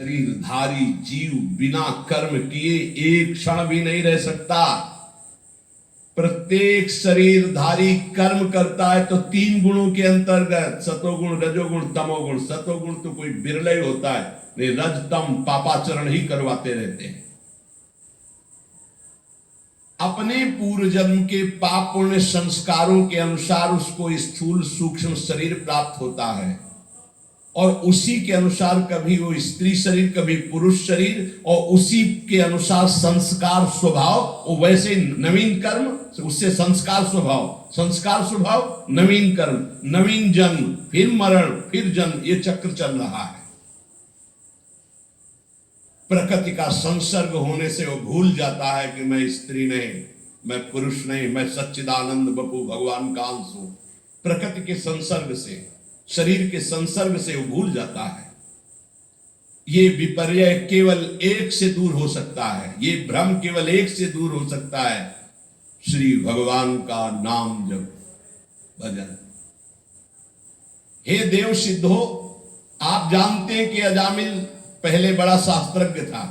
शरीरधारी जीव बिना कर्म किए एक क्षण भी नहीं रह सकता। प्रत्येक शरीरधारी कर्म करता है तो 3 गुणों के अंतर्गत, सतोगुण, रजोगुण, तमोगुण। सतोगुण तो कोई बिरला ही होता है, नहीं रज तम पापाचरण ही करवाते रहते हैं। अपने पूर्व जन्म के पाप पुण्य संस्कारों के अनुसार उसको स्थूल सूक्ष्म शरीर प्राप्त होता है, और उसी के अनुसार कभी वो स्त्री शरीर, कभी पुरुष शरीर, और उसी के अनुसार संस्कार स्वभाव, और वैसे नवीन कर्म, उससे संस्कार स्वभाव नवीन कर्म, नवीन जन्म, फिर मरण, फिर जन्म, ये चक्र चल रहा है। प्रकृति का संसर्ग होने से वो भूल जाता है कि मैं स्त्री नहीं, मैं पुरुष नहीं, मैं सच्चिदानंद बपू भगवान का अंश हूं। प्रकृति के संसर्ग से, शरीर के संसर्ग से वो भूल जाता है। ये विपर्य केवल एक से दूर हो सकता है, ये भ्रम केवल एक से दूर हो सकता है, श्री भगवान का नाम जप, भजन। हे देव सिद्धो, आप जानते हैं कि अजामिल पहले बड़ा शास्त्रज्ञ था,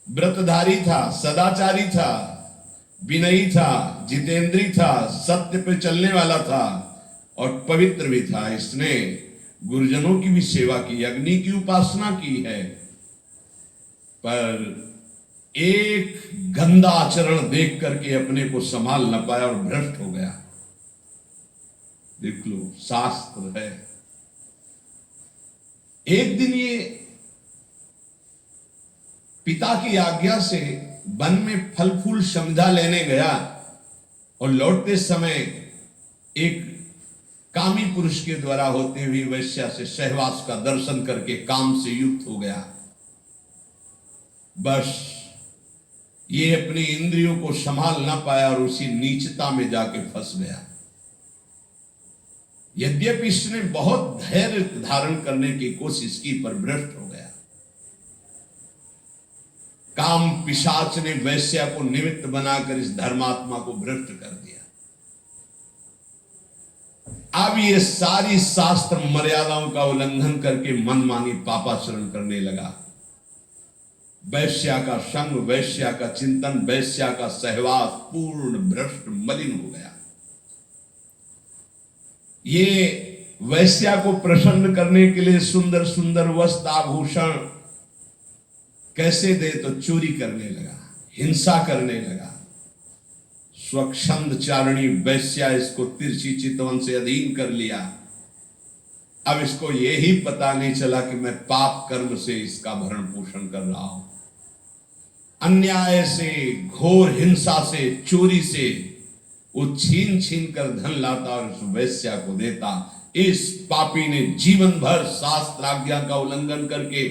व्रतधारी था, सदाचारी था, विनयी था, जितेंद्री था, सत्य पे चलने वाला था और पवित्र भी था। इसने गुरुजनों की भी सेवा की, अग्नि की उपासना की है, पर एक गंदा आचरण देख करके अपने को संभाल न पाया और भ्रष्ट हो गया। देख लो, शास्त्र है। एक दिन ये पिता की आज्ञा से वन में फल फूल समिधा लेने गया, और लौटते समय एक कामी पुरुष के द्वारा होते हुए वैश्या से सहवास का दर्शन करके काम से युक्त हो गया। बस ये अपनी इंद्रियों को संभाल ना पाया और उसी नीचता में जाके फंस गया। यद्यपि इसने बहुत धैर्य धारण करने की कोशिश की, पर भ्रष्ट हो गया। काम पिशाच ने वैश्या को निमित्त बनाकर इस धर्मात्मा को भ्रष्ट कर दिया। अब ये सारी शास्त्र मर्यादाओं का उल्लंघन करके मनमानी पापाचरण करने लगा। वैश्या का संग, वैश्या का चिंतन, वैश्या का सहवास पूर्ण भ्रष्ट मलिन हो गया। ये वैश्या को प्रसन्न करने के लिए सुंदर सुंदर वस्त्र आभूषण कैसे दे, तो चोरी करने लगा, हिंसा करने लगा। स्वच्छंद चारणी वैश्या इसको तिरछी चितवन से अधीन कर लिया। अब इसको यही पता नहीं चला कि मैं पाप कर्म से इसका भरण पोषण कर रहा हूं। अन्याय से, घोर हिंसा से, चोरी से वो छीन छीन कर धन लाता और उस वैश्या को देता। इस पापी ने जीवन भर शास्त्र आज्ञा का उल्लंघन करके